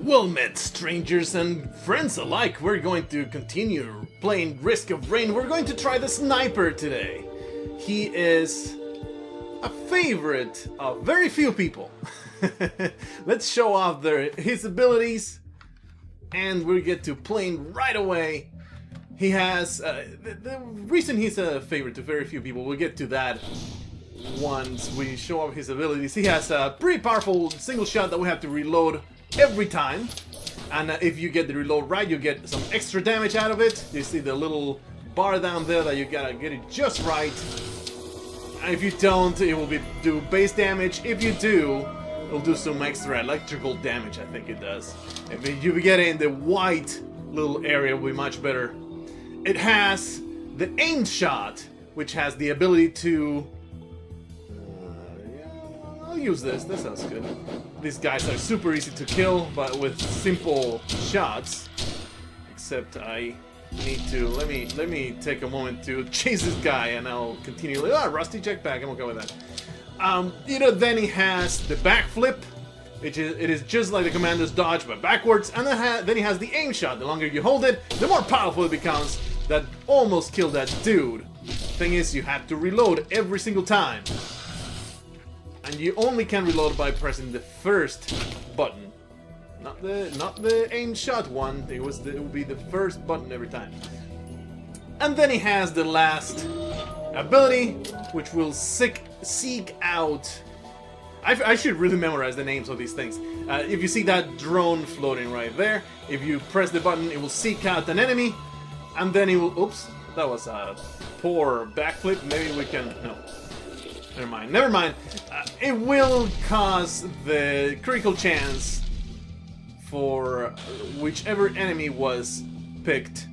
Well met, strangers and friends alike. We're going to continue playing Risk of Rain. We're going to try the sniper today. He is a favorite of very few people. Let's show off his abilities, and we'll get to playing right away. He has the reason he's a favorite to very few people. We'll get to that once we show off his abilities. He has a pretty powerful single shot that we have to reload every time, and if you get the reload right, you get some extra damage out of it. You see the little bar down there that you gotta get it just right, and if you don't, it will do base damage. If you do, it'll do some extra electrical damage. I think it does. If you get it in the white little area, it will be much better. It has the aim shot, which has the ability to I'll use this. That sounds good. These guys are super easy to kill, but with simple shots. Except I need to let me take a moment to chase this guy, and I'll continue. Rusty jetpack. I'm okay with that. Then he has the backflip. It is just like the commander's dodge, but backwards. And then he has the aim shot. The longer you hold it, the more powerful it becomes. That almost killed that dude. Thing is, you have to reload every single time. And you only can reload by pressing the first button, not the aim shot one. It will be the first button every time. And then he has the last ability, which will seek out. I should really memorize the names of these things. If you see that drone floating right there, if you press the button, it will seek out an enemy, and then it will. Oops, that was a poor backflip. Maybe we can no. Never mind. It will cause the critical chance for whichever enemy was picked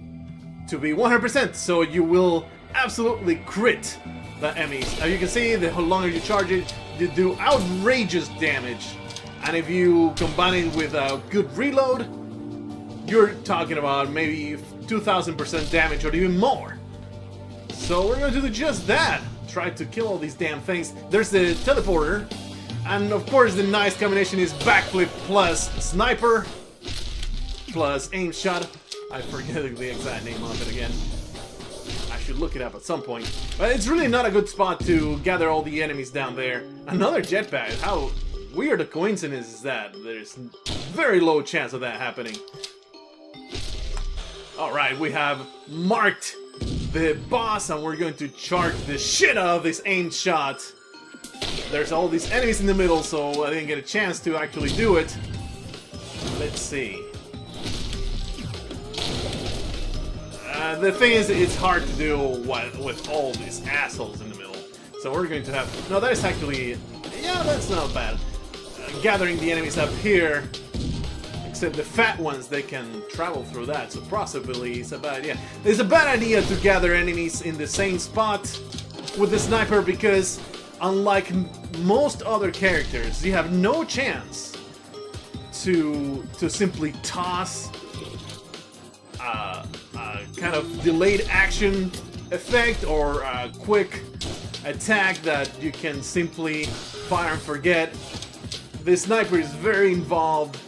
to be 100%. So you will absolutely crit the enemies. As you can see, the longer you charge it, you do outrageous damage. And if you combine it with a good reload, you're talking about maybe 2000% damage or even more. So we're going to do just that. Try to kill all these damn things. There's the teleporter, and of course the nice combination is backflip plus sniper plus aim shot. I forget the exact name of it again. I should look it up at some point. But it's really not a good spot to gather all the enemies down there. Another jetpack. How weird a coincidence is that? There's very low chance of that happening. Alright, we have marked the boss, and we're going to charge the shit out of this aim shot. There's all these enemies in the middle, so I didn't get a chance to actually do it. Let's see. The thing is, it's hard to do with all these assholes in the middle. So we're going to have... No, that is actually... Yeah, that's not bad. Gathering the enemies up here. Except the fat ones, they can travel through that, so possibly it's a bad idea. It's a bad idea to gather enemies in the same spot with the sniper, because unlike most other characters, you have no chance to simply toss a kind of delayed action effect or a quick attack that you can simply fire and forget. The sniper is very involved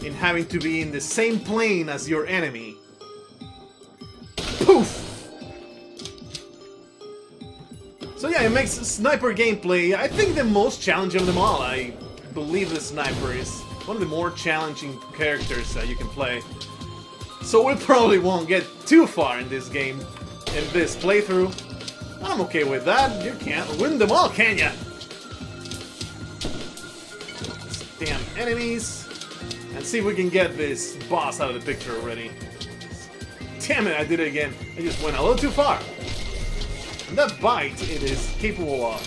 in having to be in the same plane as your enemy. Poof! So yeah, it makes sniper gameplay, I think, the most challenging of them all. I believe the sniper is one of the more challenging characters that you can play. So we probably won't get too far in this game, in this playthrough. I'm okay with that. You can't win them all, can ya? Damn enemies. And see if we can get this boss out of the picture already. Damn it, I did it again. I just went a little too far. And that bite, it is capable of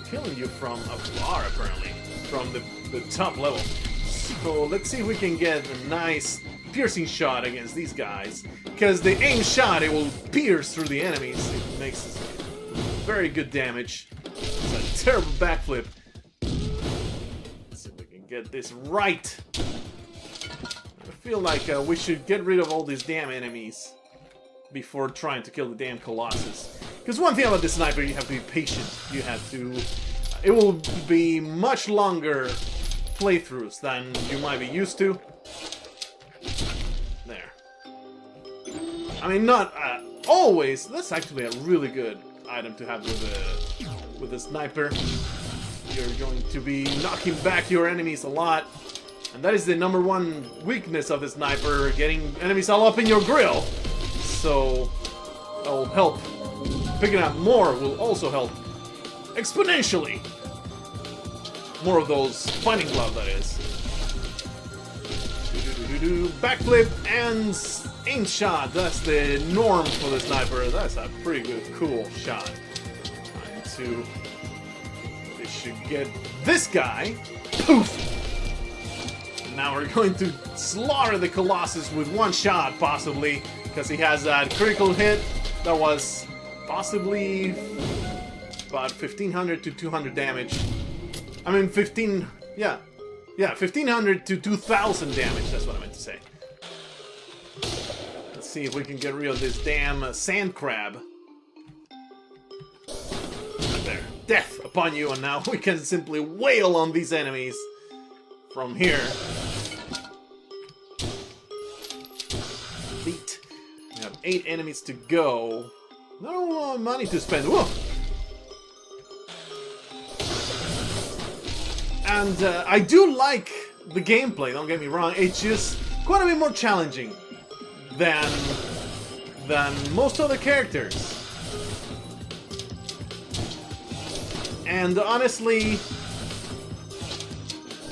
killing you from afar, apparently. From the top level. So let's see if we can get a nice piercing shot against these guys. Because the aim shot, it will pierce through the enemies. It makes very good damage. It's a terrible backflip. Let's see if we can get this right. I feel like we should get rid of all these damn enemies before trying to kill the damn Colossus. Because one thing about the sniper, you have to be patient. You have to... It will be much longer playthroughs than you might be used to. There. I mean, not always. That's actually a really good item to have with a sniper. You're going to be knocking back your enemies a lot. And that is the #1 weakness of the sniper, getting enemies all up in your grill. So, that'll help. Picking up more will also help exponentially. More of those fighting glove, that is. Backflip and aim shot. That's the norm for the sniper. That's a pretty good, cool shot. Time to... This should get this guy. Poof! Now we're going to slaughter the Colossus with one shot, possibly, because he has that critical hit that was possibly about 1500 to 200 damage. I mean, 1500 to 2000 damage, that's what I meant to say. Let's see if we can get rid of this damn sand crab. There, death upon you, and now we can simply wail on these enemies from here. Beat. We have 8 enemies to go. No money to spend. Whoa! And I do like the gameplay, don't get me wrong. It's just quite a bit more challenging than most other characters. And honestly,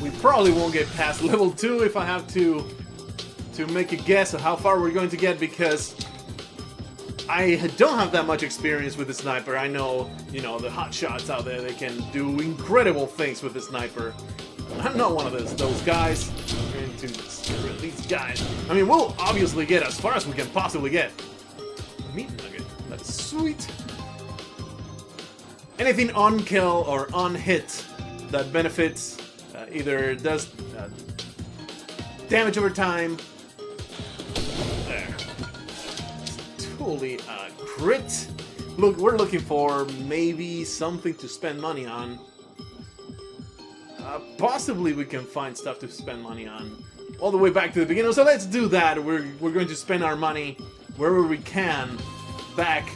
we probably won't get past level 2 if I have to make a guess of how far we're going to get, because I don't have that much experience with the sniper. I know, you know, the hot shots out there, they can do incredible things with the sniper. I'm not one of those guys. I'm going to get rid of these guys. I mean, we'll obviously get as far as we can possibly get. Meat nugget. That's sweet. Anything on kill or on hit that benefits, either does damage over time. There. Totally crit. Look, we're looking for maybe something to spend money on. Possibly we can find stuff to spend money on all the way back to the beginning. So let's do that. We're going to spend our money wherever we can back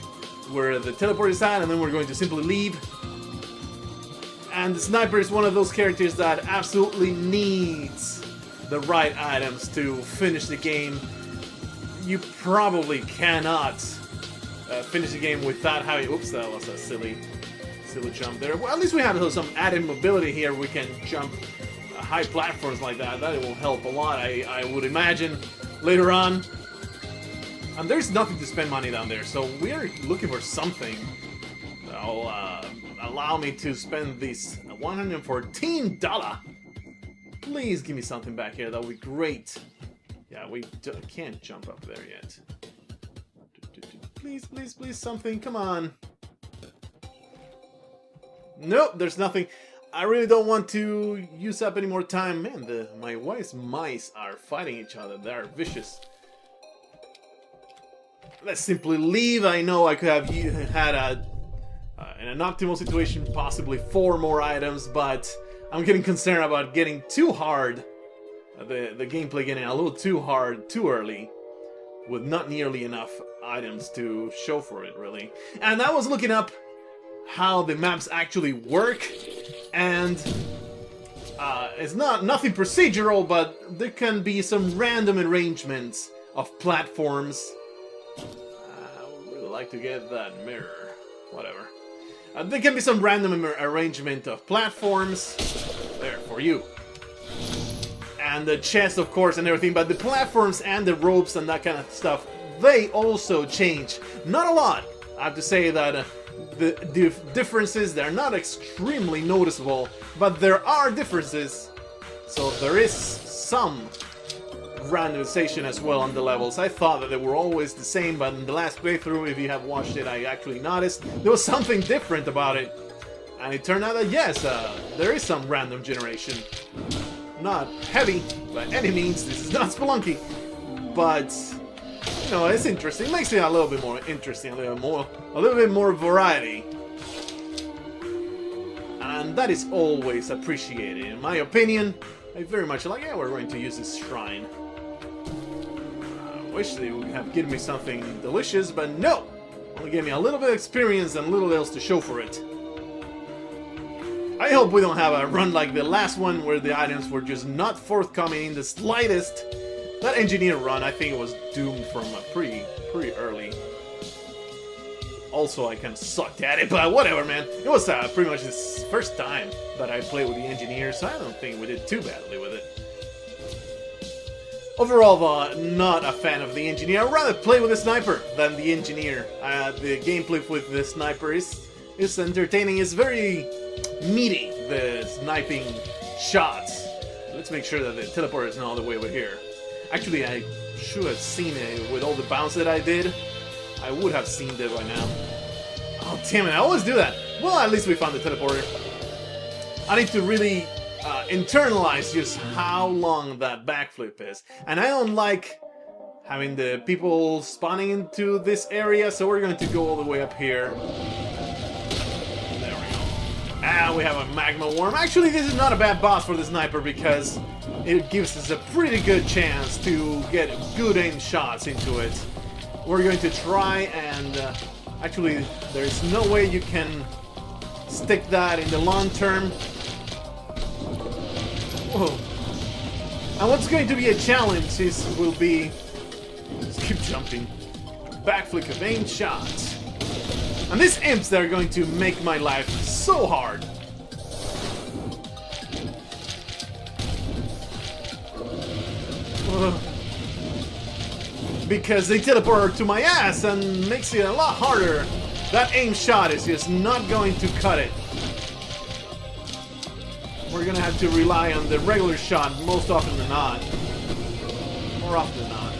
where the teleport is at, and then we're going to simply leave. And the sniper is one of those characters that absolutely needs the right items to finish the game. You probably cannot finish the game without having... Oops, that was a silly jump there. Well, at least we have some added mobility here. We can jump high platforms like that. That will help a lot, I would imagine, later on. And there's nothing to spend money down there, so we are looking for something that'll allow me to spend this $114. Please give me something back here. That would be great. Yeah, we can't jump up there yet. Please, please, please, something. Come on. Nope, there's nothing. I really don't want to use up any more time. Man, my wise mice are fighting each other. They are vicious. Let's simply leave. I know I could have had in an optimal situation possibly 4 more items, but I'm getting concerned about getting too hard. The gameplay getting a little too hard too early, with not nearly enough items to show for it, really. And I was looking up how the maps actually work, and it's nothing procedural, but there can be some random arrangements of platforms. I would really like to get that mirror. Whatever. There can be some random arrangement of platforms. There, for you. And the chest, of course, and everything, but the platforms and the ropes and that kind of stuff, they also change. Not a lot. I have to say that the differences, they're not extremely noticeable, but there are differences. So there is some randomization as well on the levels. I thought that they were always the same, but in the last playthrough, if you have watched it, I actually noticed there was something different about it. And it turned out that yes, there is some random generation. Not heavy by any means, this is not Spelunky, but you know, it's interesting. It makes it a little bit more interesting, a little bit more variety. And that is always appreciated, in my opinion. I very much like. Yeah, we're going to use this shrine. I wish they would have given me something delicious, but no! Only gave me a little bit of experience and little else to show for it. I hope we don't have a run like the last one where the items were just not forthcoming in the slightest. That engineer run, I think it was doomed from pretty early. Also, I kind of sucked at it, but whatever, man. It was pretty much the first time that I played with the engineer, so I don't think we did too badly with it. Overall, though, not a fan of the engineer. I'd rather play with the sniper than the engineer. The gameplay with the sniper is entertaining. It's very meaty, the sniping shots. Let's make sure that the teleporter is not all the way over here. Actually, I should have seen it with all the bounce that I did. I would have seen it by now. Oh, damn it, I always do that. Well, at least we found the teleporter. I need to really internalize just how long that backflip is. And I don't like having the people spawning into this area, so we're going to go all the way up here. There we go. And we have a magma worm. Actually, this is not a bad boss for the sniper because it gives us a pretty good chance to get good aim shots into it. We're going to try and... actually, there's no way you can stick that in the long term. Whoa. And what's going to be a challenge will be... Just keep jumping. Backflip of aim shots. And these imps that are going to make my life so hard. Because they teleport to my ass and makes it a lot harder. That aim shot is just not going to cut it. We're gonna have to rely on the regular shot most often than not. More often than not.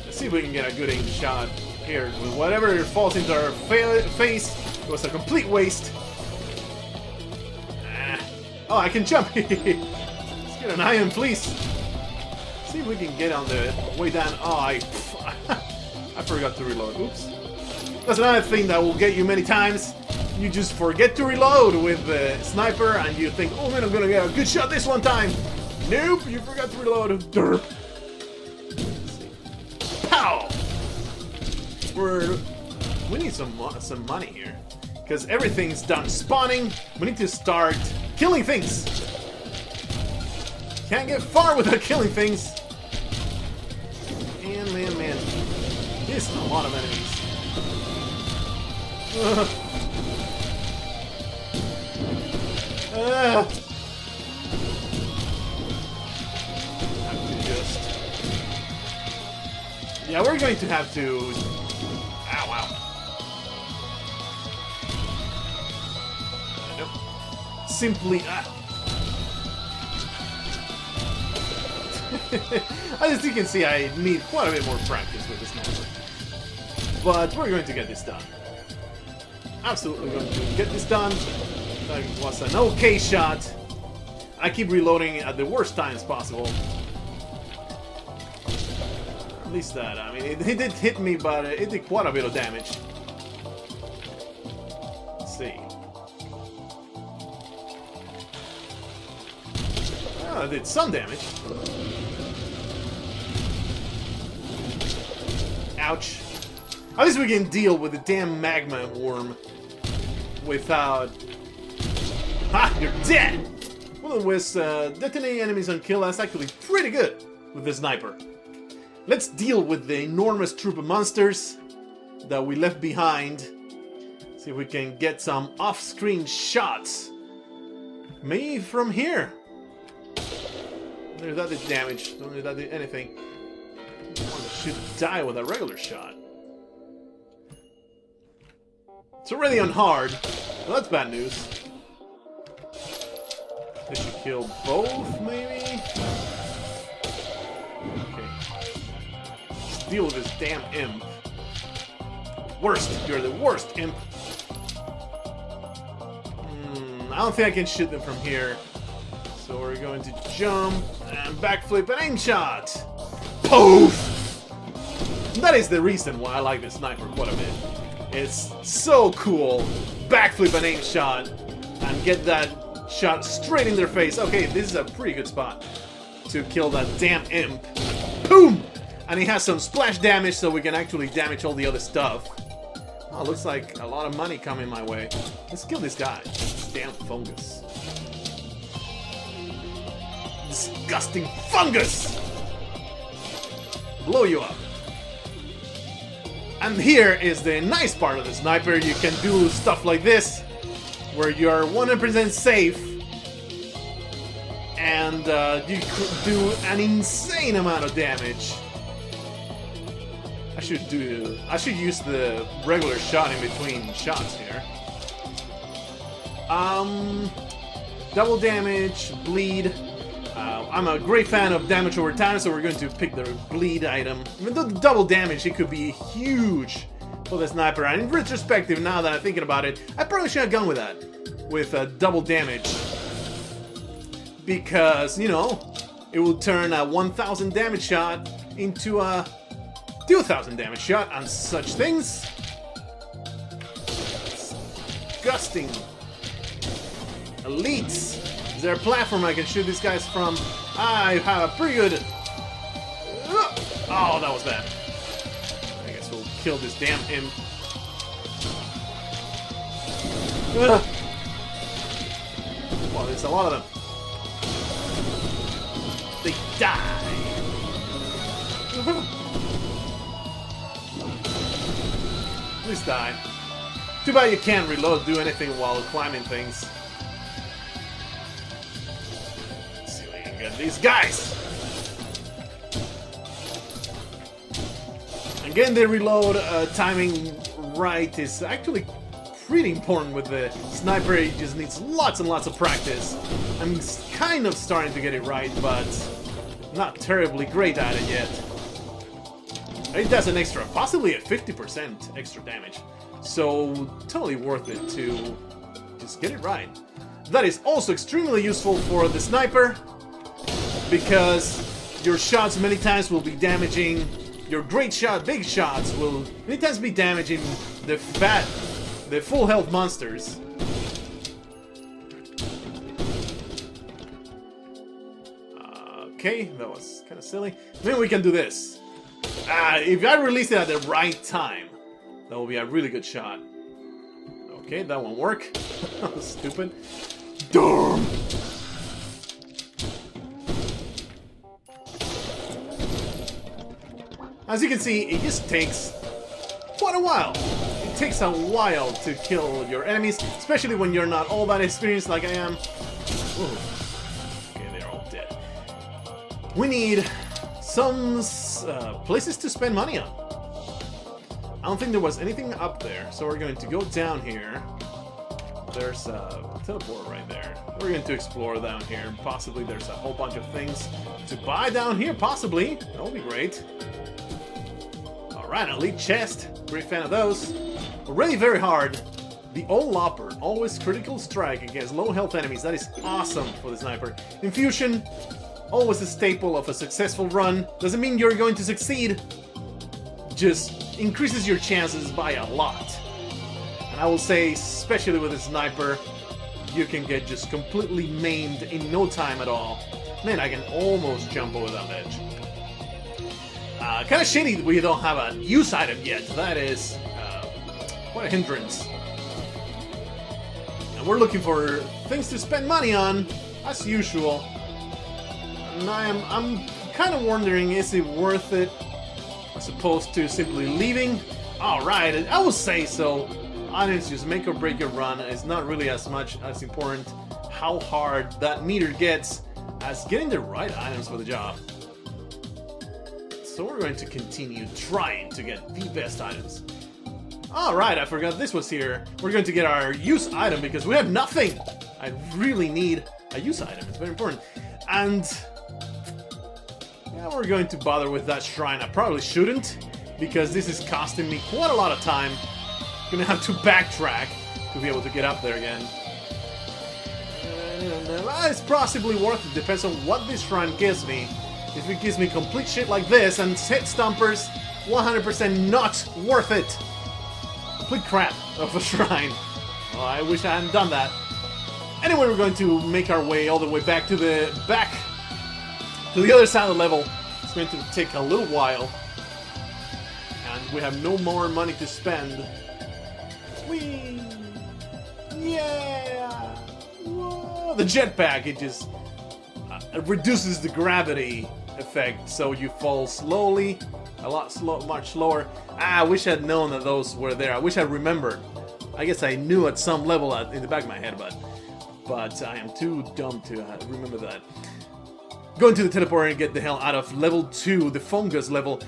Let's see if we can get a good aim shot here. Whatever falls into our face, it was a complete waste. Oh, I can jump! Let's get an iron, please. See if we can get on the way down. Oh, I forgot to reload. Oops. That's another thing that will get you many times. You just forget to reload with the sniper and you think, oh man, I'm gonna get a good shot this one time. Nope, you forgot to reload. Derp. Pow! We need some money here. Because everything's done spawning. We need to start killing things. Can't get far without killing things. Man. This is a lot of enemies. Yeah, we're going to have to... Ow, wow. Nope. Simply... As you can see, I need quite a bit more practice with this sniper. But we're going to get this done. Absolutely going to get this done. That was an okay shot. I keep reloading at the worst times possible. At least that. I mean, it did hit me, but it did quite a bit of damage. Let's see. Oh, it did some damage. Ouch. At least we can deal with the damn magma worm without... Ha! You're dead! Well, with detonating enemies on kill, that's actually pretty good with the sniper. Let's deal with the enormous troop of monsters that we left behind. See if we can get some off-screen shots. Maybe from here. That did damage. Don't know if that did anything. I should die with a regular shot. It's already on hard. Well, that's bad news. They should kill both, maybe? Okay. Let's deal with this damn imp. Worst! You're the worst imp! I don't think I can shoot them from here. So we're going to jump and backflip and aim shot! Poof! That is the reason why I like this sniper quite a bit. It's so cool. Backflip and aim shot and get that shot straight in their face. Okay, this is a pretty good spot to kill that damn imp. Boom! And he has some splash damage, so we can actually damage all the other stuff. Oh, looks like a lot of money coming my way. Let's kill this guy. This damn fungus. Disgusting fungus! Blow you up. And here is the nice part of the sniper. You can do stuff like this, where you're 100% safe, and you could do an insane amount of damage. I should use the regular shot in between shots here. Double damage, bleed. I'm a great fan of damage over time, so we're going to pick the bleed item. Even though the double damage, it could be huge for the sniper. And in retrospective, now that I'm thinking about it, I probably should have gone with that. With double damage. Because, you know, it will turn a 1000 damage shot into a 2000 damage shot and such things. Disgusting. Elites. Is there a platform I can shoot these guys from? I have a pretty good... Oh, that was bad. I guess we'll kill this damn imp. Well, there's a lot of them. They die. Please die. Too bad you can't reload, do anything while climbing things. Let's see if we can get these guys. Again, the reload timing right is actually pretty important with the sniper. It just needs lots and lots of practice. I'm kind of starting to get it right, but not terribly great at it yet. It does an extra, possibly a 50% extra damage. So, totally worth it to just get it right. That is also extremely useful for the sniper, because your shots many times will be damaging, your big shots will many times be damaging the full health monsters. Okay, that was kind of silly. Maybe we can do this. If I release it at the right time, that will be a really good shot. Okay, that won't work. That was stupid. Darn! As you can see, it just takes quite a while. It takes a while to kill your enemies, especially when you're not all that experienced like I am. Ooh. Okay, they're all dead. We need some places to spend money on. I don't think there was anything up there, so we're going to go down here. There's a teleport right there. We're going to explore down here. Possibly there's a whole bunch of things to buy down here, possibly. That would be great. Alright, elite chest. Great fan of those. Already very hard. The old Lopper, always critical strike against low health enemies. That is awesome for the sniper. Infusion, always a staple of a successful run. Doesn't mean you're going to succeed. Just increases your chances by a lot. And I will say, especially with a sniper, you can get just completely maimed in no time at all. Man, I can almost jump over that ledge. Kind of shitty we don't have a use item yet. That is quite a hindrance. And we're looking for things to spend money on, as usual. And I'm kind of wondering, is it worth it as opposed to simply leaving? Alright, I will say so. Items just make or break your run. It's not really as much as important how hard that meter gets as getting the right items for the job. So we're going to continue trying to get the best items. Alright, I forgot this was here. We're going to get our use item because we have nothing. I really need a use item. It's very important. And yeah, we're going to bother with that shrine. I probably shouldn't, because this is costing me quite a lot of time. I'm gonna have to backtrack to be able to get up there again. It's possibly worth it. Depends on what this shrine gives me. If it gives me complete shit like this and hit stompers, 100% not worth it. Complete crap of a shrine. Oh, I wish I hadn't done that. Anyway, we're going to make our way all the way back to the other side of the level. It's going to take a little while, and we have no more money to spend. Whee! Yeah! Whoa! The jetpack, it just reduces the gravity effect, so you fall slowly, much slower. I wish I'd known that those were there. I wish I remembered. I guess I knew at some level in the back of my head, but I am too dumb to remember that. Going to the teleporter and get the hell out of level 2, the fungus level.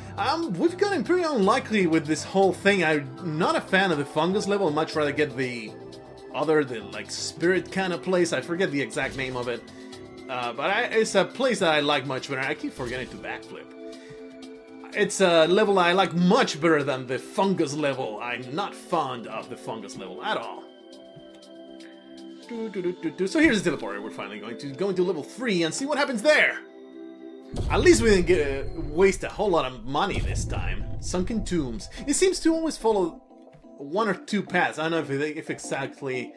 We've gotten pretty unlucky with this whole thing. I'm not a fan of the fungus level. I'd much rather get the like spirit kind of place. I forget the exact name of it. But it's a place that I like much better. I keep forgetting to backflip. It's a level I like much better than the fungus level. I'm not fond of the fungus level at all. So here's the teleporter. We're finally going to go into level 3 and see what happens there. At least we didn't waste a whole lot of money this time. Sunken tombs. It seems to always follow one or two paths. I don't know if exactly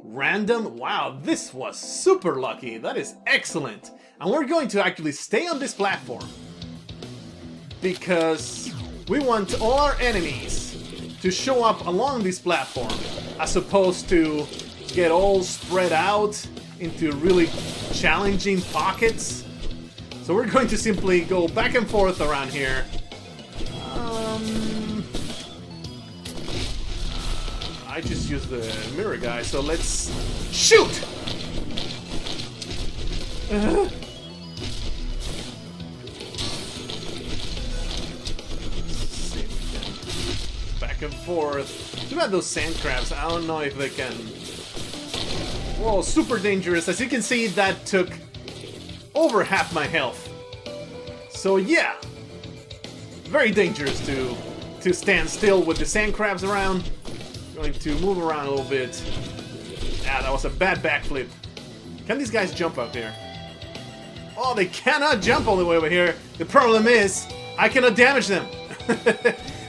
random. Wow, this was super lucky. That is excellent. And we're going to actually stay on this platform because we want all our enemies to show up along this platform as opposed to get all spread out into really challenging pockets. So we're going to simply go back and forth around here. I just used the mirror guy, so let's shoot! See if we can back and forth. Too bad those sand crabs. I don't know if they can. Whoa, super dangerous. As you can see, that took over half my health. So yeah, very dangerous to stand still with the sand crabs around. Going to move around a little bit. Ah, that was a bad backflip. Can these guys jump up here? Oh, they cannot jump all the way over here. The problem is, I cannot damage them.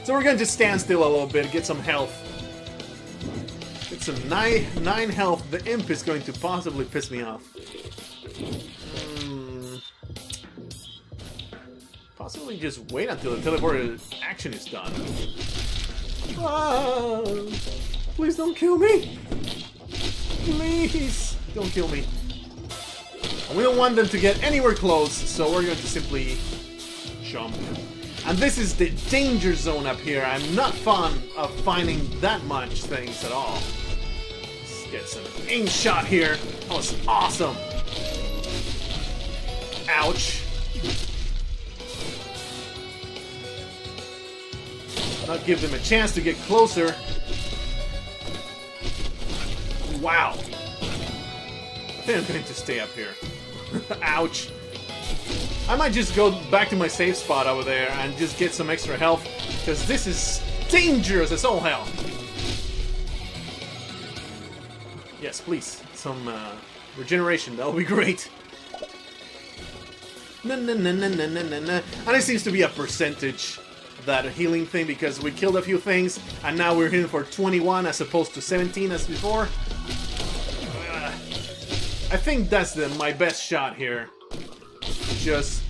So we're going to stand still a little bit, get some health. Get some 9 health. The imp is going to possibly piss me off. Possibly just wait until the teleporter action is done. Ah, please don't kill me. Please don't kill me. And we don't want them to get anywhere close, so we're going to simply jump. And this is the danger zone up here. I'm not fond of finding that much things at all. Let's get some aim shot here. That was awesome. Ouch. Not give them a chance to get closer. Wow. I think I'm going to stay up here. Ouch. I might just go back to my safe spot over there and just get some extra health, because this is dangerous as all hell. Yes, please. Some regeneration. That would be great. Na na na na na na na. And it seems to be a percentage, that healing thing, because we killed a few things and now we're healing for 21 as opposed to 17 as before. I think that's my best shot here. Just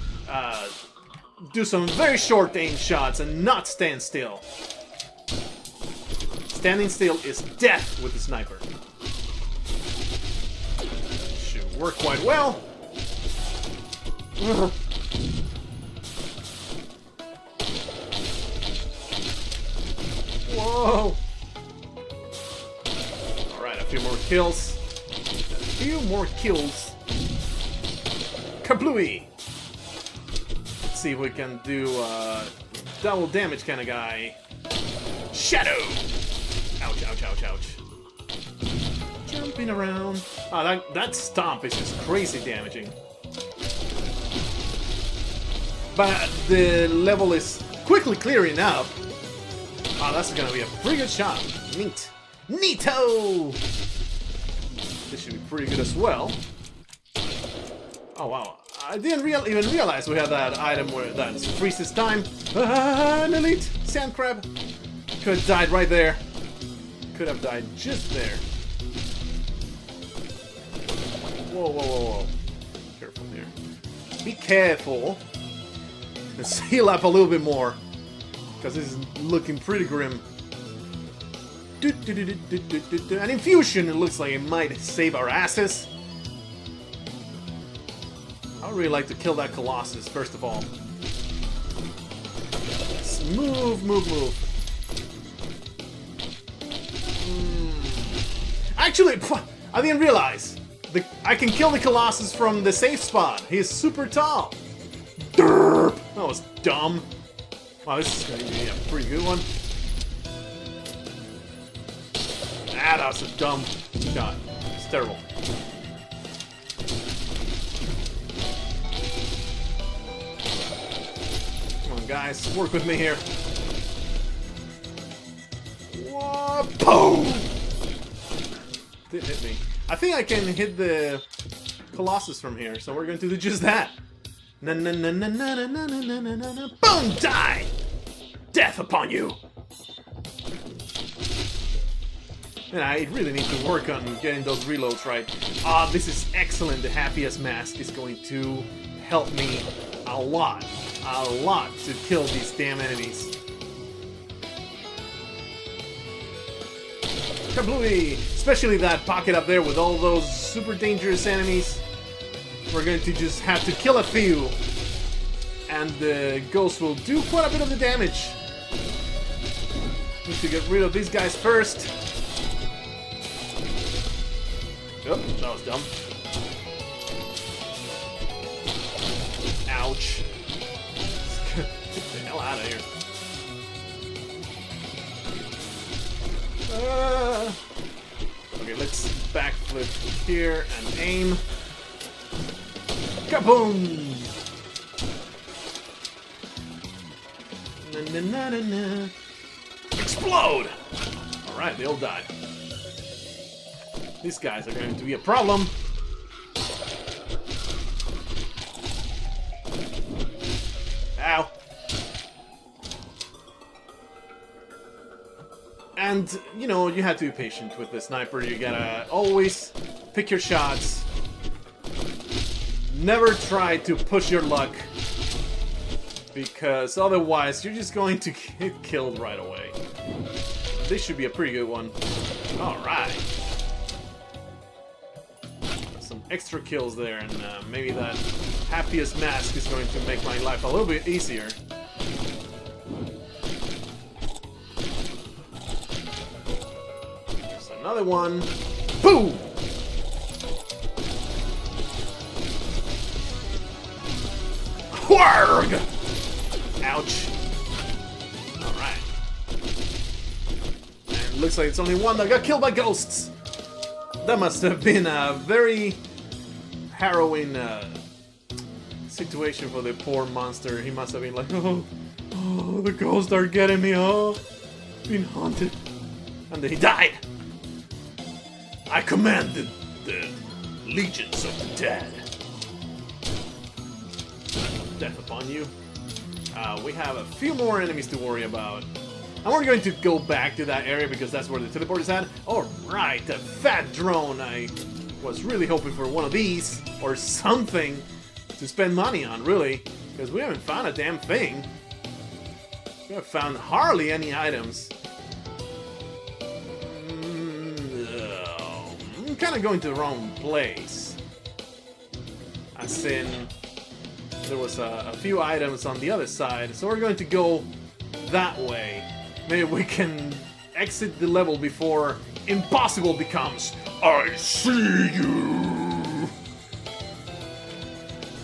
do some very short aim shots and not stand still. Standing still is death with the sniper. Should work quite well. Whoa! Alright, a few more kills. Kablooey! Let's see if we can do double damage kind of guy. Shadow! Ouch, ouch, ouch, ouch. Jumping around. Oh, that stomp is just crazy damaging. But the level is quickly clearing up. Oh, that's gonna be a pretty good shot. Neat. Neato! This should be pretty good as well. Oh, wow. I didn't even realize we had that item where that freezes time. An elite sand crab. Could have died right there. Could have died just there. Whoa, whoa, whoa, whoa. Careful here. Be careful. Let's heal up a little bit more. Because this is looking pretty grim. An infusion, it looks like it might save our asses. I would really like to kill that Colossus, first of all. Let's move, move, move. Actually, I didn't realize. I can kill the Colossus from the safe spot. He is super tall. Derp! That was dumb. Wow, this is going to be a pretty good one. Ah, that was a dumb shot. It's terrible. Come on, guys. Work with me here. Whoa, boom! Didn't hit me. I think I can hit the Colossus from here, so we're going to do just that. Na na na na na na na na na na na. Boom! Die! Death upon you! And I really need to work on getting those reloads right. Ah, this is excellent. The happiest mask is going to help me a lot to kill these damn enemies. Kablooey! Especially that pocket up there with all those super dangerous enemies. We're going to just have to kill a few. And the ghost will do quite a bit of the damage. Need to get rid of these guys first. Oh, that was dumb. Ouch. Get the hell out of here. Okay, let's backflip here and aim. Kaboom! Na na na na na. Explode! Alright, they all died. These guys are going to be a problem. Ow. And, you know, you have to be patient with the sniper. You gotta always pick your shots. Never try to push your luck. Because otherwise, you're just going to get killed right away. This should be a pretty good one. Alright. Some extra kills there, and maybe that happiest mask is going to make my life a little bit easier. There's another one. Boom! Blargh! Ouch. Alright. And it looks like it's only one that got killed by ghosts. That must have been a very harrowing situation for the poor monster. He must have been like, oh, the ghosts are getting me, oh, being haunted. And then he died. I commanded the legions of the dead. Death upon you. We have a few more enemies to worry about. And we're going to go back to that area because that's where the teleport is at. Alright, the fat drone. I was really hoping for one of these or something to spend money on, really. Because we haven't found a damn thing. We haven't found hardly any items. I'm kind of going to the wrong place. As in, there was a few items on the other side, so we're going to go that way. Maybe we can exit the level before impossible becomes I see you.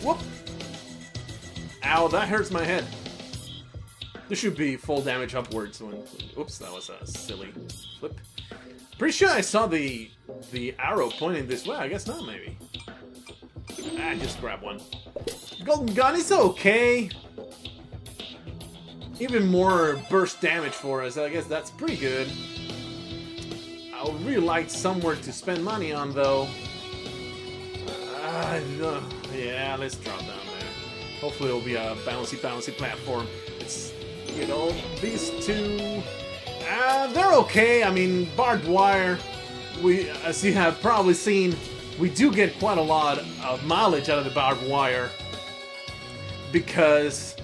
Whoop! Ow, that hurts my head. This should be full damage upwards when... Oops, that was a silly flip. Pretty sure I saw the arrow pointing this way. I guess not, maybe. Just grab one. Golden gun is okay. Even more burst damage for us. I guess that's pretty good. I would really like somewhere to spend money on, though. Yeah, let's drop down there. Hopefully it'll be a bouncy platform. It's, you know, these two... they're okay. I mean, barbed wire, as you have probably seen, we do get quite a lot of mileage out of the barbed wire because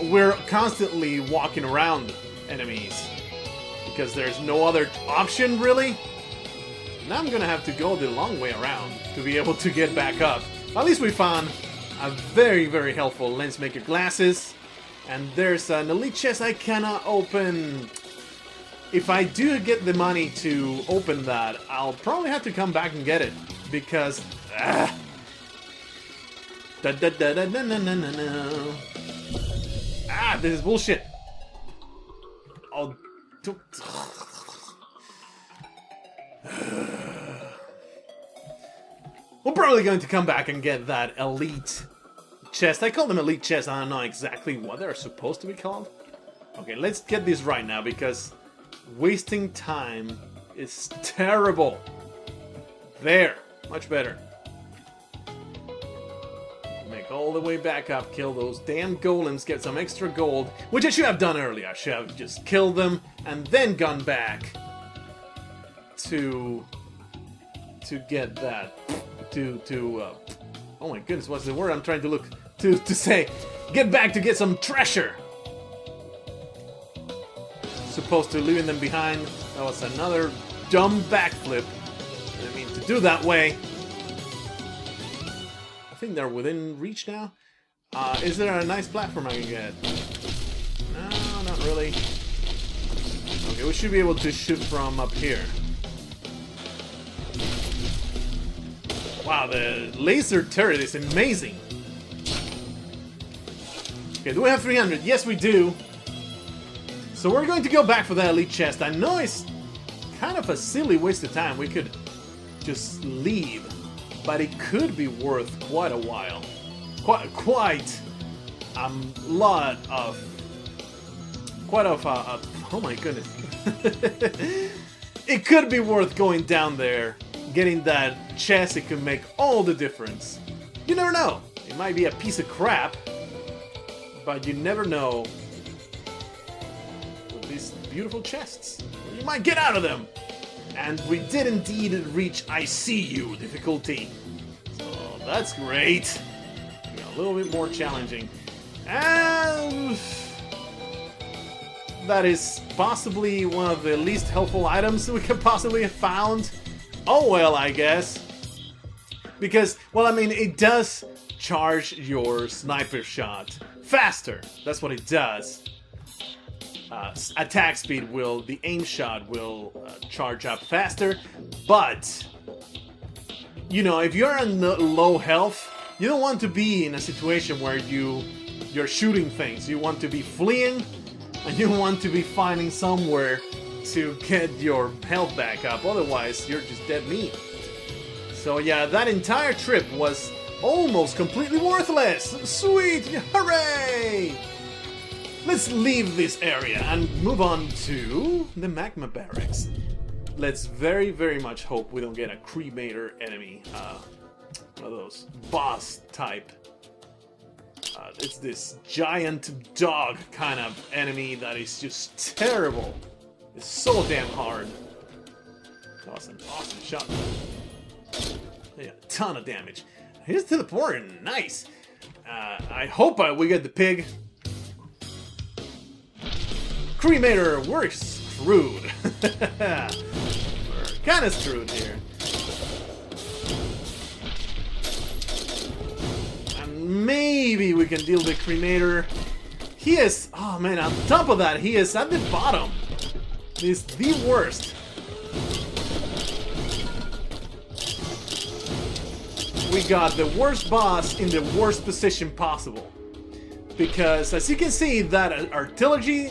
we're constantly walking around enemies because there's no other option really. Now I'm gonna have to go the long way around to be able to get back up. At least we found a very, very helpful lens maker glasses. And there's an elite chest I cannot open. If I do get the money to open that, I'll probably have to come back and get it. Because... this is bullshit. Oh... We're probably going to come back and get that elite chest. I call them elite chests. I don't know exactly what they're supposed to be called. Okay, let's get this right now because wasting time is terrible. There, much better. Make all the way back up, kill those damn golems, get some extra gold, which I should have done earlier. I should have just killed them and then gone back to get that. Oh my goodness, what's the word I'm trying to look to say? Get back to get some treasure. Supposed to leaving them behind. That was another dumb backflip. I didn't mean to do that way. I think they're within reach now. Is there a nice platform I can get? No, not really. Okay, we should be able to shoot from up here. Wow, the laser turret is amazing. Okay, do we have 300? Yes, we do. So we're going to go back for that elite chest. I know it's kind of a silly waste of time. We could just leave, but it could be worth quite a while. Quite a lot of... oh my goodness. It could be worth going down there. Getting that chest, it could make all the difference. You never know. It might be a piece of crap, but you never know with these beautiful chests. You might get out of them. And we did indeed reach I see you difficulty. So that's great. A little bit more challenging. And that is possibly one of the least helpful items we could possibly have found. Oh well, I guess. Because, well, I mean, it does charge your sniper shot faster. That's what it does. Attack speed will, the aim shot will charge up faster. But, you know, if you're in low health, you don't want to be in a situation where you're shooting things. You want to be fleeing, and you want to be finding somewhere to get your health back up, otherwise you're just dead meat. So yeah, that entire trip was almost completely worthless. Sweet, hooray! Let's leave this area and move on to the magma barracks. Let's very, very much hope we don't get a cremator enemy. One of those boss type. It's this giant dog kind of enemy that is just terrible. It's so damn hard. That was an awesome shot. Yeah, a ton of damage. Here's teleporting. Nice. I hope we get the pig. Cremator, we're screwed. We're kind of screwed here. And maybe we can deal the cremator. He is, oh man, on top of that, he is at the bottom. He's the worst. We got the worst boss in the worst position possible. Because as you can see, that artillery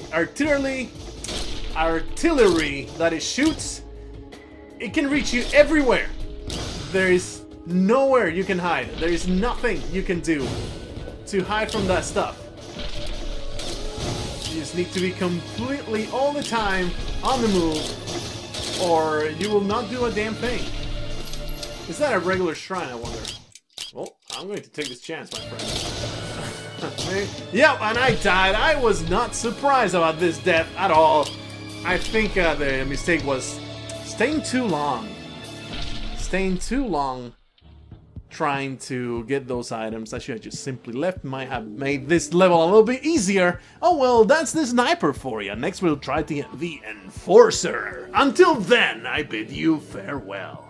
that it shoots, it can reach you everywhere. There is nowhere you can hide. There is nothing you can do to hide from that stuff. You just need to be completely all the time on the move, or you will not do a damn thing. Is that a regular shrine, I wonder? Well, I'm going to take this chance, my friend. Yep, and I died. I was not surprised about this death at all. I think the mistake was staying too long. staying too long trying to get those items. I should have just simply left. Might have made this level a little bit easier. Oh well, that's the sniper for you. Next we'll try to get the enforcer. Until then, I bid you farewell.